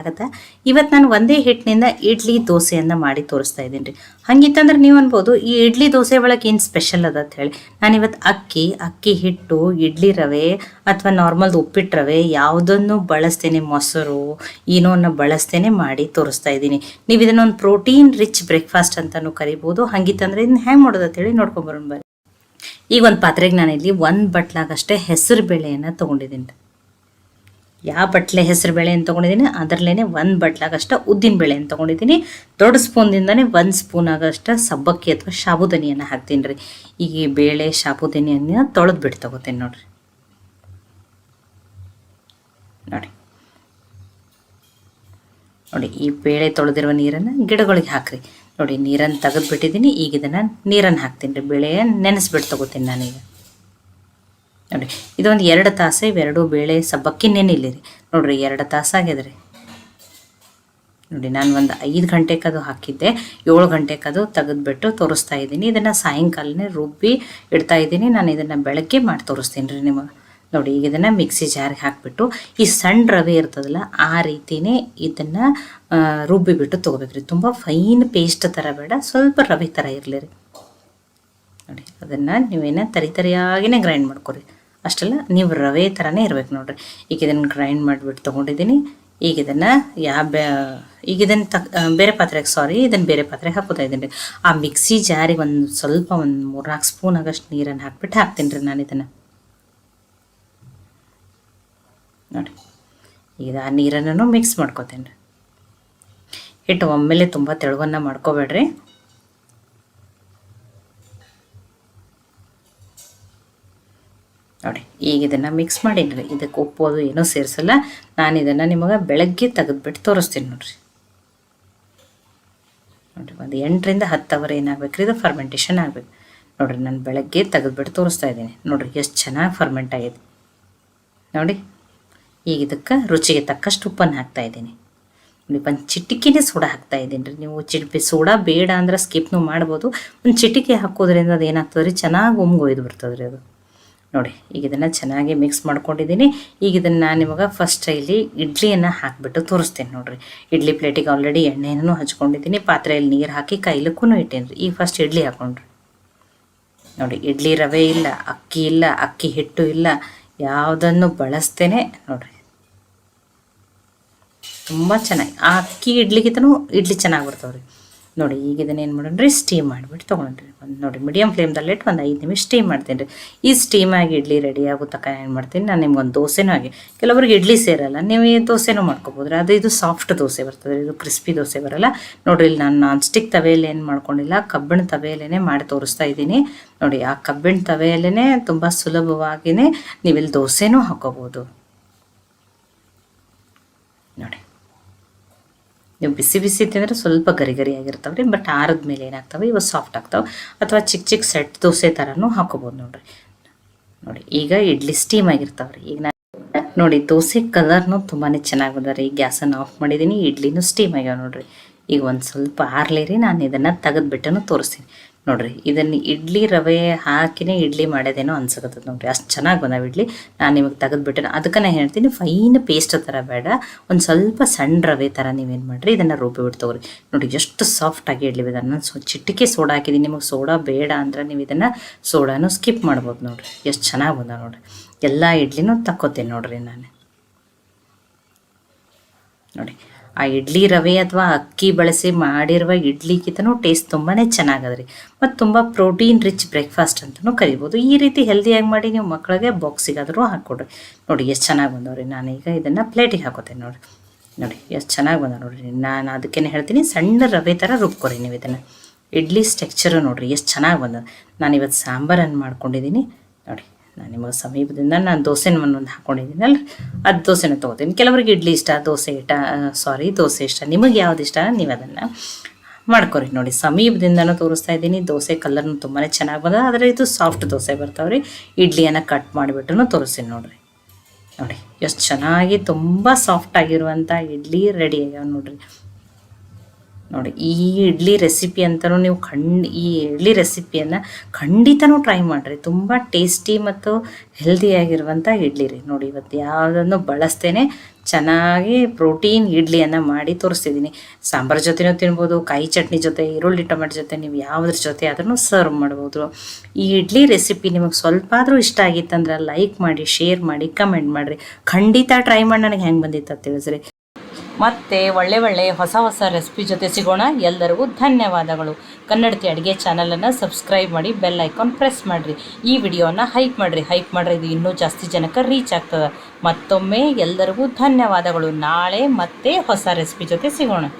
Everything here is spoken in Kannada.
ಆಗತ್ತಾ ಇವತ್ತು ನಾನು ಒಂದೇ ಹಿಟ್ಟಿನಿಂದ ಇಡ್ಲಿ ದೋಸೆಯನ್ನು ಮಾಡಿ ತೋರಿಸ್ತಾ ಇದ್ದೀನಿ ರೀ. ಹಂಗಿತ್ತಂದ್ರೆ ನೀವು ಅನ್ಬೋದು ಈ ಇಡ್ಲಿ ದೋಸೆ ಒಳಗೆ ಏನು ಸ್ಪೆಷಲ್ ಅದ ಅಂತ ಹೇಳಿ. ನಾನಿವತ್ತು ಅಕ್ಕಿ ಹಿಟ್ಟು, ಇಡ್ಲಿ ರವೆ ಅಥವಾ ನಾರ್ಮಲ್ ಉಪ್ಪಿಟ್ಟು ರವೆ ಯಾವುದನ್ನು ಬಳಸ್ತೇನೆ, ಮೊಸರು ಏನೋನ್ನ ಬಳಸ್ತೇನೆ ಮಾಡಿ ತೋರಿಸ್ತಾ ಇದ್ದೀನಿ. ನೀವು ಇದನ್ನೊಂದು ಪ್ರೋಟೀನ್ ರಿಚ್ ಬ್ರೇಕ್ಫಾಸ್ಟ್ ಅಂತಲೂ ಕರಿಬೋದು. ಹಂಗಿತ್ತಂದ್ರೆ ಇದನ್ನ ಹೆಂಗೆ ಮಾಡೋದು ಅಂತೇಳಿ ನೋಡ್ಕೊಂಬರೋಣ ಬರ್ರಿ. ಈಗ ಒಂದು ಪಾತ್ರೆಗೆ ನಾನಿಲ್ಲಿ ಒಂದು ಬಟ್ಲಾಗಷ್ಟೇ ಹೆಸರು ಬೇಳೆಯನ್ನು ತೊಗೊಂಡಿದ್ದೀನಿ. ಯಾವ ಬಟ್ಲೆ ಹೆಸರು ಬೇಳೆಯನ್ನು ತೊಗೊಂಡಿದ್ದೀನಿ ಅದರಲ್ಲೇ ಒಂದು ಬಟ್ಲಾಗಷ್ಟು ಉದ್ದಿನ ಬೇಳೆಯನ್ನು ತೊಗೊಂಡಿದ್ದೀನಿ. ದೊಡ್ಡ ಸ್ಪೂನ್ದಿಂದನೇ 1 ಸ್ಪೂನ್ ಆಗಷ್ಟು ಸಬ್ಬಕ್ಕಿ ಅಥವಾ ಸಾಬುದಾನಿಯನ್ನು ಹಾಕ್ತೀನಿ ರೀ. ಈಗ ಈ ಬೇಳೆ ಸಾಬುದಾನಿಯನ್ನು ತೊಳೆದು ಬಿಟ್ಟು ತೊಗೋತೀನಿ ನೋಡಿ. ಈ ಬೇಳೆ ತೊಳೆದಿರುವ ನೀರನ್ನು ಗಿಡಗಳಿಗೆ ಹಾಕ್ರಿ. ನೋಡಿ, ನೀರನ್ನು ತೆಗೆದುಬಿಟ್ಟಿದ್ದೀನಿ. ಈಗ ಇದನ್ನು ನೀರನ್ನು ಹಾಕ್ತೀನಿ ರೀ. ಬೇಳೆ ನೆನೆಸ್ಬಿಟ್ಟು ತೊಗೋತೀನಿ ನಾನೀಗ. ನೋಡಿ, ಇದೊಂದು 2 ತಾಸು ಇವೆರಡು ಬೇಳೆ ಸಬ್ಬಕ್ಕಿ ನೆನಿಲಿ ರೀ. ನೋಡಿರಿ 2 ತಾಸು ಆಗಿದೆ ರೀ. ನೋಡಿ, ನಾನು ಒಂದು 5 ಗಂಟೆಗೆ ಅದು ಹಾಕಿದ್ದೆ, 7 ಗಂಟೆಗೆ ಅದು ತೆಗೆದುಬಿಟ್ಟು ತೋರಿಸ್ತಾ ಇದ್ದೀನಿ. ಇದನ್ನು ಸಾಯಂಕಾಲನೇ ರುಬ್ಬಿ ಇಡ್ತಾ ಇದ್ದೀನಿ. ನಾನು ಇದನ್ನು ಬೆಳಗ್ಗೆ ಮಾಡಿ ತೋರಿಸ್ತೀನಿ ರೀ ನಿಮಗೆ. ನೋಡಿ, ಈಗ ಇದನ್ನು ಮಿಕ್ಸಿ ಜಾರಿಗೆ ಹಾಕಿಬಿಟ್ಟು ಈ ಸಣ್ಣ ರವೆ ಇರ್ತದಲ್ಲ ಆ ರೀತಿಯೇ ಇದನ್ನು ರುಬ್ಬಿಬಿಟ್ಟು ತೊಗೋಬೇಕ್ರಿ. ತುಂಬ ಫೈನ್ ಪೇಸ್ಟ್ ಥರ ಬೇಡ, ಸ್ವಲ್ಪ ರವೆ ಥರ ಇರಲಿ ರೀ. ನೋಡಿ, ಅದನ್ನು ನೀವೇನ ತರಿಯಾಗಿನೇ ಗ್ರೈಂಡ್ ಮಾಡ್ಕೊರಿ. ಅಷ್ಟೆಲ್ಲ ನೀವು ರವೆ ಥರನೇ ಇರ್ಬೇಕು ನೋಡಿರಿ. ಈಗ ಇದನ್ನು ಗ್ರೈಂಡ್ ಮಾಡಿಬಿಟ್ಟು ತೊಗೊಂಡಿದ್ದೀನಿ. ಈಗ ಇದನ್ನು ಈಗ ಇದನ್ನು ಬೇರೆ ಪಾತ್ರೆಗೆ ಇದನ್ನು ಬೇರೆ ಪಾತ್ರೆಗೆ ಹಾಕೋತಾ ಇದ್ದೀನಿ ರೀ. ಆ ಮಿಕ್ಸಿ ಜಾರಿಗೆ ಒಂದು 3-4 ಸ್ಪೂನ್ ಆಗಷ್ಟು ನೀರನ್ನು ಹಾಕ್ಬಿಟ್ಟು ಹಾಕ್ತೀನಿ ರೀ ನಾನು ಇದನ್ನು. ನೋಡಿ, ಈಗ ಆ ನೀರನ್ನು ಮಿಕ್ಸ್ ಮಾಡ್ಕೋತೀನಿ ರೀ. ಹಿಟ್ಟು ಒಮ್ಮೆಲೆ ತುಂಬ ತೆಳುವನ್ನ ಮಾಡ್ಕೋಬೇಡ್ರಿ. ನೋಡಿ, ಈಗ ಇದನ್ನು ಮಿಕ್ಸ್ ಮಾಡೀನಿ ರೀ. ಇದಕ್ಕೆ ಉಪ್ಪು ಅದು ಏನೂ ಸೇರಿಸಲ್ಲ. ನಾನು ಇದನ್ನು ನಿಮಗೆ ಬೆಳಗ್ಗೆ ತೆಗೆದುಬಿಟ್ಟು ತೋರಿಸ್ತೀನಿ ನೋಡಿರಿ. ನೋಡಿರಿ, ಒಂದು 8ರಿಂದ 10 ಅವರ್ ಏನಾಗಬೇಕು ರೀ, ಇದು ಫರ್ಮೆಂಟೇಷನ್ ಆಗಬೇಕು. ನೋಡಿರಿ, ನಾನು ಬೆಳಗ್ಗೆ ತೆಗೆದುಬಿಟ್ಟು ತೋರಿಸ್ತಾ ಇದ್ದೀನಿ. ನೋಡಿರಿ ಎಷ್ಟು ಚೆನ್ನಾಗಿ ಫರ್ಮೆಂಟ್ ಆಗಿದೆ. ನೋಡಿ, ಈಗ ಇದಕ್ಕೆ ರುಚಿಗೆ ತಕ್ಕಷ್ಟು ಉಪ್ಪನ್ನು ಹಾಕ್ತಾಯಿದ್ದೀನಿ. ನೋಡಿ, ಒಂದು ಚಿಟಿಕೆನೇ ಸೋಡಾ ಹಾಕ್ತಾಯಿದ್ದೀನಿ ರೀ. ನೀವು ಸೋಡಾ ಬೇಡ ಅಂದ್ರೆ ಸ್ಕಿಪ್ನು ಮಾಡ್ಬೋದು. ಒಂದು ಚಿಟಿಕೆ ಹಾಕೋದ್ರಿಂದ ಅದು ಏನಾಗ್ತದೆ ರೀ, ಚೆನ್ನಾಗಿ ಒಮ್ಗೊಯ್ದು ಬರ್ತದೆ ರೀ ಅದು. ನೋಡಿ, ಈಗ ಇದನ್ನು ಚೆನ್ನಾಗಿ ಮಿಕ್ಸ್ ಮಾಡ್ಕೊಂಡಿದ್ದೀನಿ. ಈಗ ಇದನ್ನು ನಾನು ನಿಮಗೆ ಫಸ್ಟ್ ಇಲ್ಲಿ ಇಡ್ಲಿಯನ್ನು ಹಾಕಿಬಿಟ್ಟು ತೋರಿಸ್ತೀನಿ ನೋಡಿರಿ. ಇಡ್ಲಿ ಪ್ಲೇಟಿಗೆ ಆಲ್ರೆಡಿ ಎಣ್ಣೆನೂ ಹಚ್ಕೊಂಡಿದ್ದೀನಿ. ಪಾತ್ರೆಯಲ್ಲಿ ನೀರು ಹಾಕಿ ಕೈಲಕ್ಕೂ ಇಟ್ಟೇನಿ ರೀ. ಈಗ ಫಸ್ಟ್ ಇಡ್ಲಿ ಹಾಕೊಂಡ್ರಿ. ನೋಡಿ, ಇಡ್ಲಿ ರವೆ ಇಲ್ಲ, ಅಕ್ಕಿ ಇಲ್ಲ, ಅಕ್ಕಿ ಹಿಟ್ಟು ಇಲ್ಲ, ಯಾವುದನ್ನು ಬಳಸ್ತೇನೆ ನೋಡಿರಿ. ತುಂಬ ಚೆನ್ನಾಗಿ ಆ ಅಕ್ಕಿ ಇಡ್ಲಿಗಿಂತನೂ ಇಡ್ಲಿ ಚೆನ್ನಾಗಿ ಬರ್ತಾವೆ ರೀ. ನೋಡಿ, ಈಗ ಇದನ್ನು ಏನು ಮಾಡೋಣ್ರಿ, ಸ್ಟೀಮ್ ಮಾಡಿಬಿಟ್ಟು ತೊಗೊಂಡ್ರಿ. ನೋಡಿ, ಮೀಡಿಯಮ್ ಫ್ಲೇಮ್ದಲ್ಲಿಟ್ಟು ಒಂದು 5 ನಿಮಿಷ ಸ್ಟೀಮ್ ಮಾಡ್ತೀನಿ ರೀ. ಈ ಸ್ಟೀಮಾಗಿ ಇಡ್ಲಿ ರೆಡಿ ಆಗೋ ತನಕ ಏನು ಮಾಡ್ತೀನಿ ನಾನು, ನಿಮ್ಗೊಂದು ದೋಸೆನೂ ಆಗಿ, ಕೆಲವ್ರಿಗೆ ಇಡ್ಲಿ ಸೇರಲ್ಲ, ನೀವು ಈ ದೋಸೆನೂ ಮಾಡ್ಕೊಬೋದು ರೀ. ಇದು ಸಾಫ್ಟ್ ದೋಸೆ ಬರ್ತದೆ, ಇದು ಕ್ರಿಸ್ಪಿ ದೋಸೆ ಬರಲ್ಲ. ನೋಡಿರಿ, ಇಲ್ಲಿ ನಾನು ನಾನ್ ಸ್ಟಿಕ್ ತವೆಯಲ್ಲಿ ಏನು ಮಾಡ್ಕೊಂಡಿಲ್ಲ, ಕಬ್ಬಿಣ ತವೆಯಲ್ಲೇ ಮಾಡಿ ತೋರಿಸ್ತಾ ಇದ್ದೀನಿ. ನೋಡಿ, ಆ ಕಬ್ಬಿಣ ತವೆಯಲ್ಲೇ ತುಂಬ ಸುಲಭವಾಗಿಯೇ ನೀವಿಲ್ಲಿ ದೋಸೆನೂ ಹಾಕೋಬೋದು. ನೋಡಿ, ನೀವು ಬಿಸಿ ತಿಂದರೆ ಸ್ವಲ್ಪ ಗರಿ ಆಗಿರ್ತಾವೆ ರೀ. ಬಟ್ ಆರದ ಮೇಲೆ ಏನಾಗ್ತವೆ, ಇವು ಸಾಫ್ಟ್ ಆಗ್ತಾವೆ. ಅಥವಾ ಚಿಕ್ಕ ಸೆಟ್ ದೋಸೆ ಥರನೂ ಹಾಕೋಬೋದು ನೋಡಿರಿ. ನೋಡಿ, ಈಗ ಇಡ್ಲಿ ಸ್ಟೀಮ್ ಆಗಿರ್ತಾವೆ ರೀ. ಈಗ ನೋಡಿ, ದೋಸೆ ಕಲರ್ನು ತುಂಬಾ ಚೆನ್ನಾಗಿ ಬಂದ ರೀ. ಗ್ಯಾಸನ್ನು ಆಫ್ ಮಾಡಿದ್ದೀನಿ, ಇಡ್ಲಿನೂ ಸ್ಟೀಮ್ ಆಗ್ಯಾವ ನೋಡಿರಿ. ಈಗ ಒಂದು ಸ್ವಲ್ಪ ಆರ್ಲೇರಿ ನಾನು ಇದನ್ನು ತೆಗೆದುಬಿಟ್ಟು ತೋರಿಸ್ತೀನಿ ನೋಡಿರಿ. ಇದನ್ನು ಇಡ್ಲಿ ರವೆ ಹಾಕಿನೇ ಇಡ್ಲಿ ಮಾಡೋದೇನೋ ಅನ್ಸಕತ್ತದ ನೋಡಿರಿ. ಅಷ್ಟು ಚೆನ್ನಾಗಿ ಬಂದಾವ ಇಡ್ಲಿ. ನಾನು ನಿಮಗೆ ತೆಗೆದುಬಿಟ್ಟು ಅದಕ್ಕೆ ನಾನು ಹೇಳ್ತೀನಿ, ಫೈನ್ ಪೇಸ್ಟ್ ಥರ ಬೇಡ, ಒಂದು ಸ್ವಲ್ಪ ಸಣ್ಣ ರವೆ ಥರ ನೀವೇನು ಮಾಡಿರಿ, ಇದನ್ನು ರುಬ್ಬಿಬಿಟ್ಟು ತೊಗೊರಿ. ನೋಡಿ, ಎಷ್ಟು ಸಾಫ್ಟಾಗಿ ಇಡ್ಲಿ ಇದೆ. ನಾನು ಚಿಟಿಕೆ ಸೋಡಾ ಹಾಕಿದ್ದೀನಿ. ನಿಮಗೆ ಸೋಡಾ ಬೇಡ ಅಂದ್ರೆ ನೀವು ಇದನ್ನು ಸೋಡಾನು ಸ್ಕಿಪ್ ಮಾಡ್ಬೋದು ನೋಡಿರಿ. ಎಷ್ಟು ಚೆನ್ನಾಗಿ ಬಂದ ನೋಡಿರಿ. ಎಲ್ಲ ಇಡ್ಲಿನೂ ತಕ್ಕೋತೀನಿ ನೋಡಿರಿ ನಾನು. ನೋಡಿ, ಆ ಇಡ್ಲಿ ರವೆ ಅಥವಾ ಅಕ್ಕಿ ಬಳಸಿ ಮಾಡಿರುವ ಇಡ್ಲಿಗಿಂತನೂ ಟೇಸ್ಟ್ ತುಂಬಾ ಚೆನ್ನಾಗದ ರೀ. ಮತ್ತು ತುಂಬ ಪ್ರೋಟೀನ್ ರಿಚ್ ಬ್ರೇಕ್ಫಾಸ್ಟ್ ಅಂತಲೂ ಕರಿಬೋದು. ಈ ರೀತಿ ಹೆಲ್ದಿಯಾಗಿ ಮಾಡಿ ನೀವು ಮಕ್ಕಳಿಗೆ ಬಾಕ್ಸಿಗಾದರೂ ಹಾಕ್ಕೊಡ್ರಿ. ನೋಡಿ, ಎಷ್ಟು ಚೆನ್ನಾಗಿ ಬಂದವ್ರಿ. ನಾನೀಗ ಇದನ್ನು ಪ್ಲೇಟಿಗೆ ಹಾಕೋತೇನೆ ನೋಡಿರಿ. ನೋಡಿ, ಎಷ್ಟು ಚೆನ್ನಾಗಿ ಬಂದ ನೋಡಿರಿ. ನಾನು ಅದಕ್ಕೇನೆ ಹೇಳ್ತೀನಿ, ಸಣ್ಣ ರವೆ ಥರ ರುಬ್ಕೊರಿ ನೀವು ಇದನ್ನು. ಇಡ್ಲಿ ಸ್ಟ್ರಕ್ಚರು ನೋಡಿರಿ ಎಷ್ಟು ಚೆನ್ನಾಗಿ ಬಂದ. ನಾನು ಇವತ್ತು ಸಾಂಬಾರನ್ನು ಮಾಡ್ಕೊಂಡಿದ್ದೀನಿ ನೋಡಿ. ನಾನು ನಿಮಗೆ ಸಮೀಪದಿಂದ ನಾನು ದೋಸೆನ ಒಂದೊಂದು ಹಾಕ್ಕೊಂಡಿದ್ದೀನಲ್ಲ, ಅದು ದೋಸೆನ ತೊಗೋತೀನಿ. ಕೆಲವರಿಗೆ ಇಡ್ಲಿ ಇಷ್ಟ, ದೋಸೆ ಇಷ್ಟ. ನಿಮಗೆ ಯಾವ್ದು ಇಷ್ಟ ನೀವು ಅದನ್ನು ಮಾಡ್ಕೊರಿ. ನೋಡಿ, ಸಮೀಪದಿಂದನೂ ತೋರಿಸ್ತಾ ಇದ್ದೀನಿ. ದೋಸೆ ಕಲರ್ನು ತುಂಬಾ ಚೆನ್ನಾಗಿ ಬಂದ. ಆದರೆ ಇದು ಸಾಫ್ಟ್ ದೋಸೆ ಬರ್ತಾವ್ರಿ. ಇಡ್ಲಿಯನ್ನು ಕಟ್ ಮಾಡಿಬಿಟ್ಟು ತೋರಿಸ್ತೀನಿ ನೋಡಿರಿ. ನೋಡಿ, ಎಷ್ಟು ಚೆನ್ನಾಗಿ ತುಂಬ ಸಾಫ್ಟ್ ಆಗಿರುವಂಥ ಇಡ್ಲಿ ರೆಡಿ ಆಗ್ಯಾವ ನೋಡಿರಿ. ನೋಡಿ ಈ ಇಡ್ಲಿ ರೆಸಿಪಿ ಅಂತಲೂ ನೀವು ಈ ಇಡ್ಲಿ ರೆಸಿಪಿಯನ್ನು ಖಂಡಿತನೂ ಟ್ರೈ ಮಾಡಿರಿ. ತುಂಬ ಟೇಸ್ಟಿ ಮತ್ತು ಹೆಲ್ದಿಯಾಗಿರುವಂಥ ಇಡ್ಲಿ ರೀ. ನೋಡಿ ಇವತ್ತು ಯಾವುದನ್ನು ಬಳಸ್ತೇನೆ ಚೆನ್ನಾಗಿ ಪ್ರೋಟೀನ್ ಇಡ್ಲಿಯನ್ನು ಮಾಡಿ ತೋರಿಸ್ತಿದ್ದೀನಿ. ಸಾಂಬಾರು ಜೊತೆನೂ ತಿನ್ಬೋದು, ಕಾಯಿ ಚಟ್ನಿ ಜೊತೆ, ಈರುಳ್ಳಿ ಟೊಮೆಟೊ ಜೊತೆ, ನೀವು ಯಾವುದ್ರ ಜೊತೆ ಅದನ್ನು ಸರ್ವ್ ಮಾಡ್ಬೋದು. ಈ ಇಡ್ಲಿ ರೆಸಿಪಿ ನಿಮಗೆ ಸ್ವಲ್ಪ ಆದರೂ ಇಷ್ಟ ಆಗಿತ್ತಂದ್ರೆ ಲೈಕ್ ಮಾಡಿ, ಶೇರ್ ಮಾಡಿ, ಕಮೆಂಟ್ ಮಾಡಿರಿ. ಖಂಡಿತ ಟ್ರೈ ಮಾಡಿ ನನಗೆ ಹೆಂಗೆ ಬಂದಿತ್ತು ಅಂತ ತಿಳಿಸ್ರಿ. ಮತ್ತೆ ಒಳ್ಳೆ ಹೊಸ ರೆಸಿಪಿ ಜೊತೆ ಸಿಗೋಣ. ಎಲ್ಲರಿಗೂ ಧನ್ಯವಾದಗಳು. ಕನ್ನಡತಿ ಅಡುಗೆ ಚಾನಲನ್ನು ಸಬ್ಸ್ಕ್ರೈಬ್ ಮಾಡಿ, ಬೆಲ್ ಐಕಾನ್ ಪ್ರೆಸ್ ಮಾಡಿರಿ. ಈ ವಿಡಿಯೋನ ಹೈಪ್ ಮಾಡಿರಿ, ಇದು ಇನ್ನೂ ಜಾಸ್ತಿ ಜನಕ್ಕೆ ರೀಚ್ ಆಗ್ತದೆ. ಮತ್ತೊಮ್ಮೆ ಎಲ್ಲರಿಗೂ ಧನ್ಯವಾದಗಳು. ನಾಳೆ ಮತ್ತೆ ಹೊಸ ರೆಸಿಪಿ ಜೊತೆ ಸಿಗೋಣ.